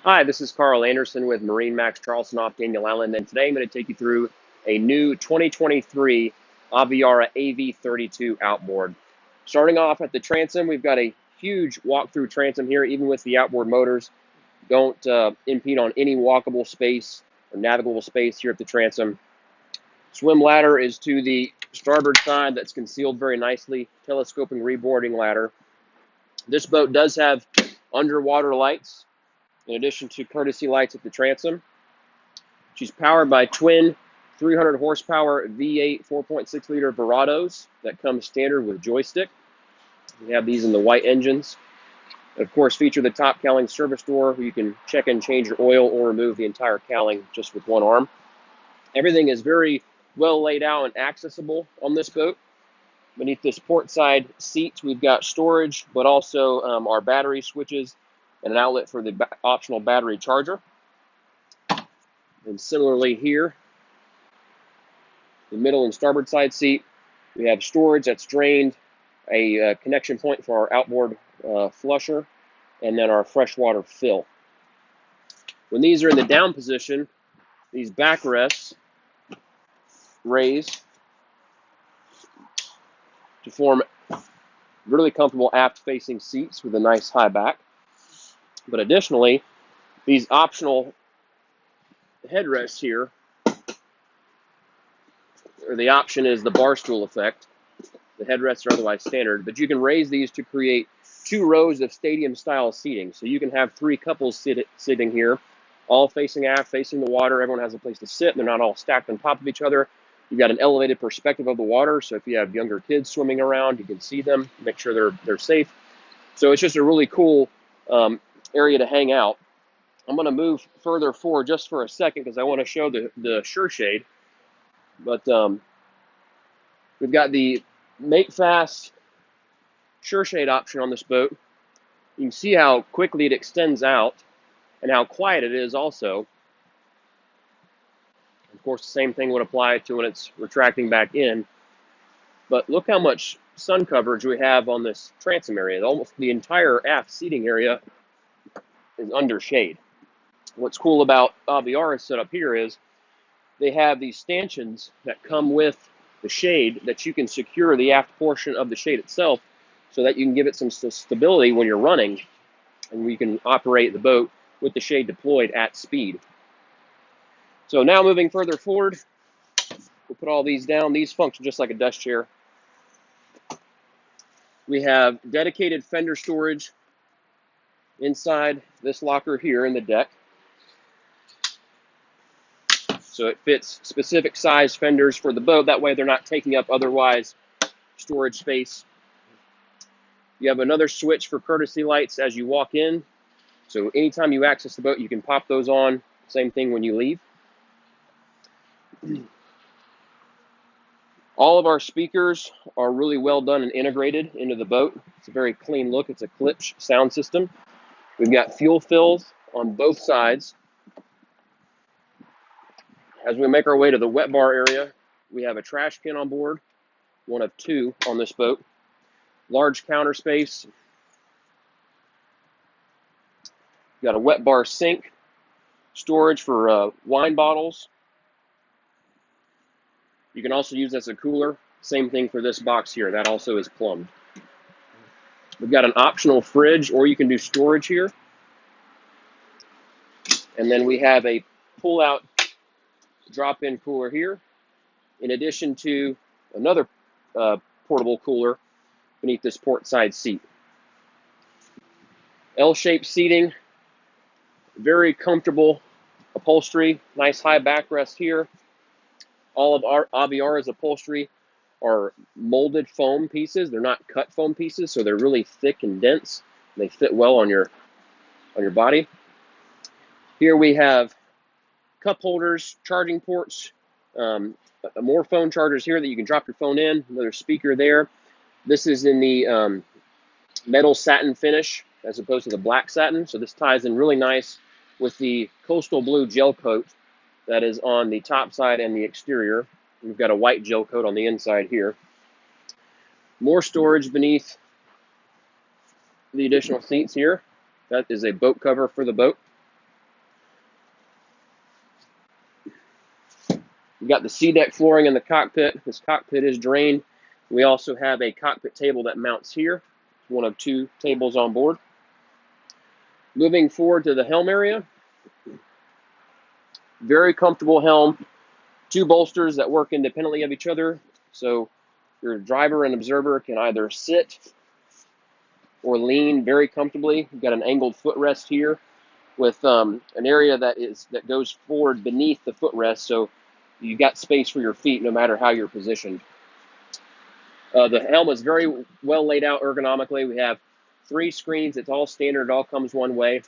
Hi, this is Carl Anderson with MarineMax Charleston off Daniel Island, and today I'm going to take you through a new 2023 Aviara AV32 outboard. Starting off at the transom, we've got a huge walk-through transom here, even with the outboard motors. Don't impede on any walkable space or navigable space here at the transom. Swim ladder is to the starboard side that's concealed very nicely, telescoping reboarding ladder. This boat does have underwater lights, in addition to courtesy lights at the transom. She's powered by twin 300 horsepower V8 4.6 liter Verados that come standard with joystick. We have these in the white engines. And of course, feature the top cowling service door where you can check and change your oil or remove the entire cowling just with one arm. Everything is very well laid out and accessible on this boat. Beneath this port side seat, we've got storage, but also our battery switches and an outlet for the optional battery charger. And similarly here, the middle and starboard side seat, we have storage that's drained, a connection point for our outboard flusher, and then our freshwater fill. When these are in the down position, these backrests raise to form really comfortable aft-facing seats with a nice high back. But additionally, these optional headrests here, or the option is the bar stool effect. The headrests are otherwise standard, but you can raise these to create 2 rows of stadium-style seating. So you can have 3 couples sitting here, all facing aft, facing the water. Everyone has a place to sit. They're not all stacked on top of each other. You've got an elevated perspective of the water, so if you have younger kids swimming around, you can see them, make sure they're safe. So it's just a really cool area to hang out. I'm going to move further forward just for a second because I want to show the sure shade. But we've got the make fast sure shade option on this boat. You can see how quickly it extends out and how quiet it is also. Of course, the same thing would apply to when it's retracting back in. But look how much sun coverage we have on this transom area. Almost the entire aft seating area is under shade. What's cool about Aviara's setup here is they have these stanchions that come with the shade that you can secure the aft portion of the shade itself so that you can give it some stability when you're running, and we can operate the boat with the shade deployed at speed. So now moving further forward, we'll put all these down. These function just like a desk chair. We have dedicated fender storage inside this locker here in the deck. So it fits specific size fenders for the boat. That way they're not taking up otherwise storage space. You have another switch for courtesy lights as you walk in. So anytime you access the boat, you can pop those on. Same thing when you leave. All of our speakers are really well done and integrated into the boat. It's a very clean look. It's a Klipsch sound system. We've got fuel fills on both sides. As we make our way to the wet bar area, we have a trash can on board, one of 2 on this boat. Large counter space. We've got a wet bar sink, storage for wine bottles. You can also use as a cooler. Same thing for this box here. That also is plumbed. We've got an optional fridge, or you can do storage here. And then we have a pull-out drop-in cooler here, in addition to another portable cooler beneath this port side seat. L-shaped seating, very comfortable upholstery, nice high backrest here. All of our Aviara's upholstery are molded foam pieces. They're not cut foam pieces, so they're really thick and dense. They fit well on your body. Here we have cup holders, charging ports, more phone chargers here that you can drop your phone in, another speaker there. This is in the metal satin finish as opposed to the black satin, so this ties in really nice with the coastal blue gel coat that is on the top side and the exterior. We've got a white gel coat on the inside here. More storage beneath the additional seats here. That is a boat cover for the boat. We've got the sea deck flooring in the cockpit. This cockpit is drained. We also have a cockpit table that mounts here. It's one of 2 tables on board. Moving forward to the helm area. Very comfortable helm. 2 bolsters that work independently of each other. So your driver and observer can either sit or lean very comfortably. You've got an angled footrest here with an area that goes forward beneath the footrest, so you've got space for your feet no matter how you're positioned. The helm is very well laid out ergonomically. We have 3 screens. It's all standard. It all comes one way.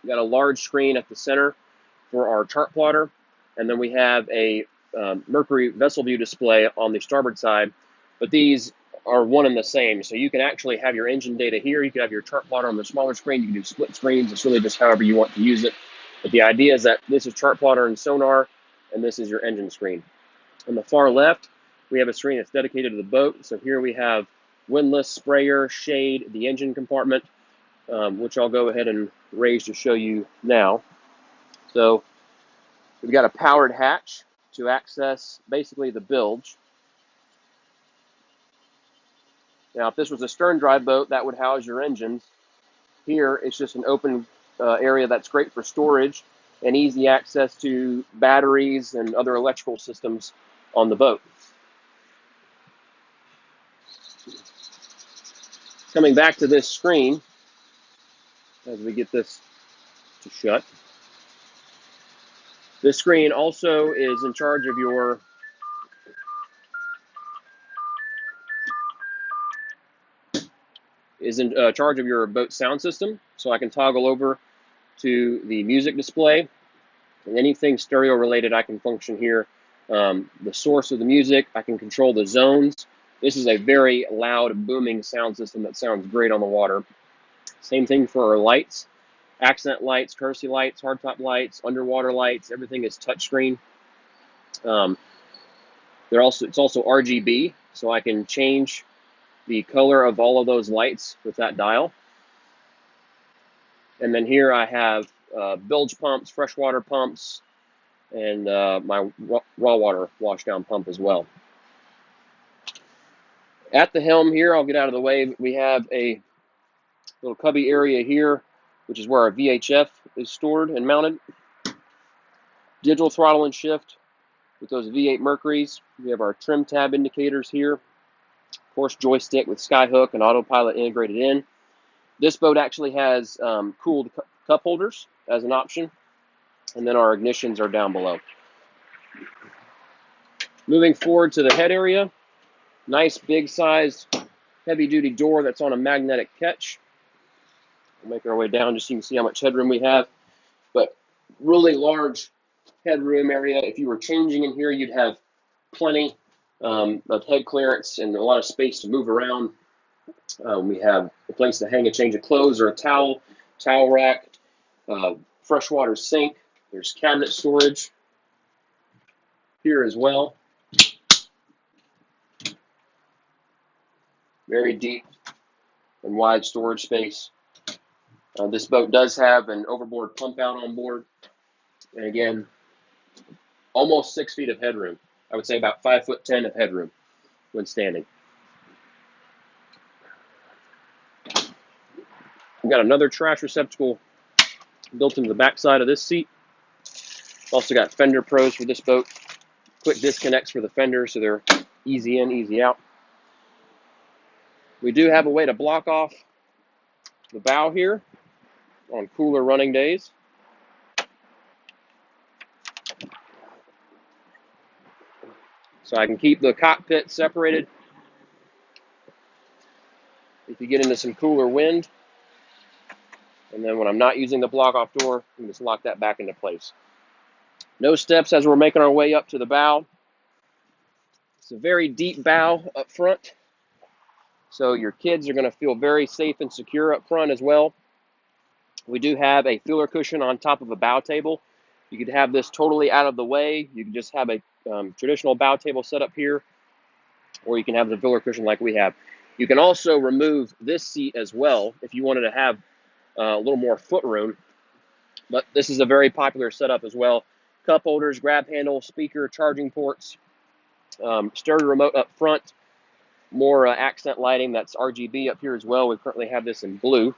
We've got a large screen at the center for our chart plotter, and then we have a Mercury vessel view display on the starboard side, but these are one and the same. So you can actually have your engine data here. You can have your chart plotter on the smaller screen. You can do split screens. It's really just however you want to use it. But the idea is that this is chart plotter and sonar, and this is your engine screen. On the far left, we have a screen that's dedicated to the boat. So here we have windlass, sprayer, shade, the engine compartment, which I'll go ahead and raise to show you now. So we've got a powered hatch to access basically the bilge. Now, if this was a stern drive boat, that would house your engines. Here, it's just an open area that's great for storage and easy access to batteries and other electrical systems on the boat. Coming back to this screen, as we get this to shut, this screen also is in charge of your boat sound system. So I can toggle over to the music display, and anything stereo related I can function here. The source of the music, I can control the zones. This is a very loud, booming sound system that sounds great on the water. Same thing for our lights. Accent lights, courtesy lights, hardtop lights, underwater lights, everything is touchscreen. It's also RGB, so I can change the color of all of those lights with that dial. And then here I have bilge pumps, freshwater pumps, and my raw water washdown pump as well. At the helm here, I'll get out of the way, we have a little cubby area here, which is where our VHF is stored and mounted. Digital throttle and shift with those V8 Mercuries. We have our trim tab indicators here. Of course, joystick with skyhook and autopilot integrated in. This boat actually has cooled cup holders as an option, and then our ignitions are down below. Moving forward to the head area, nice big sized heavy duty door that's on a magnetic catch. We'll make our way down just so you can see how much headroom we have, but really large headroom area. If you were changing in here, you'd have plenty of head clearance and a lot of space to move around. We have a place to hang a change of clothes or a towel rack, freshwater sink. There's cabinet storage here as well. Very deep and wide storage space. This boat does have an overboard pump out on board. And again, almost 6 feet of headroom. I would say about 5'10" of headroom when standing. We've got another trash receptacle built into the back side of this seat. Also got fender pros for this boat. Quick disconnects for the fenders, so they're easy in, easy out. We do have a way to block off the bow here on cooler running days. So I can keep the cockpit separated if you get into some cooler wind. And then when I'm not using the block off door, you can just lock that back into place. No steps as we're making our way up to the bow. It's a very deep bow up front, so your kids are going to feel very safe and secure up front as well. We do have a feeler cushion on top of a bow table. You could have this totally out of the way. You can just have a traditional bow table set up here, or you can have the feeler cushion like we have. You can also remove this seat as well if you wanted to have a little more foot room, but this is a very popular setup as well. cup holders, grab handle, speaker, charging ports, stereo remote up front, more accent lighting. That's RGB up here as well. We currently have this in blue,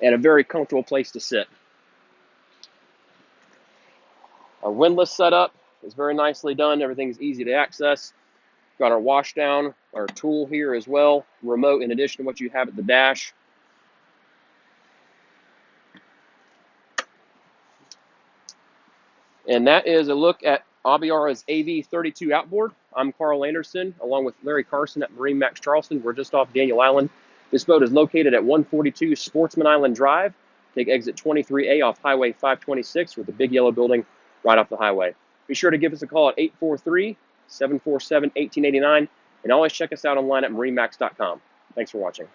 and a very comfortable place to sit. Our windlass setup is very nicely done. Everything's easy to access. Got our wash down, our tool here as well, remote in addition to what you have at the dash. And that is a look at Aviara's AV32 outboard. I'm Carl Anderson, along with Larry Carson at MarineMax Charleston. We're just off Daniel Island. This boat is located at 142 Sportsman Island Drive. Take exit 23A off Highway 526 with the big yellow building right off the highway. Be sure to give us a call at 843-747-1889, and always check us out online at marinemax.com. Thanks for watching.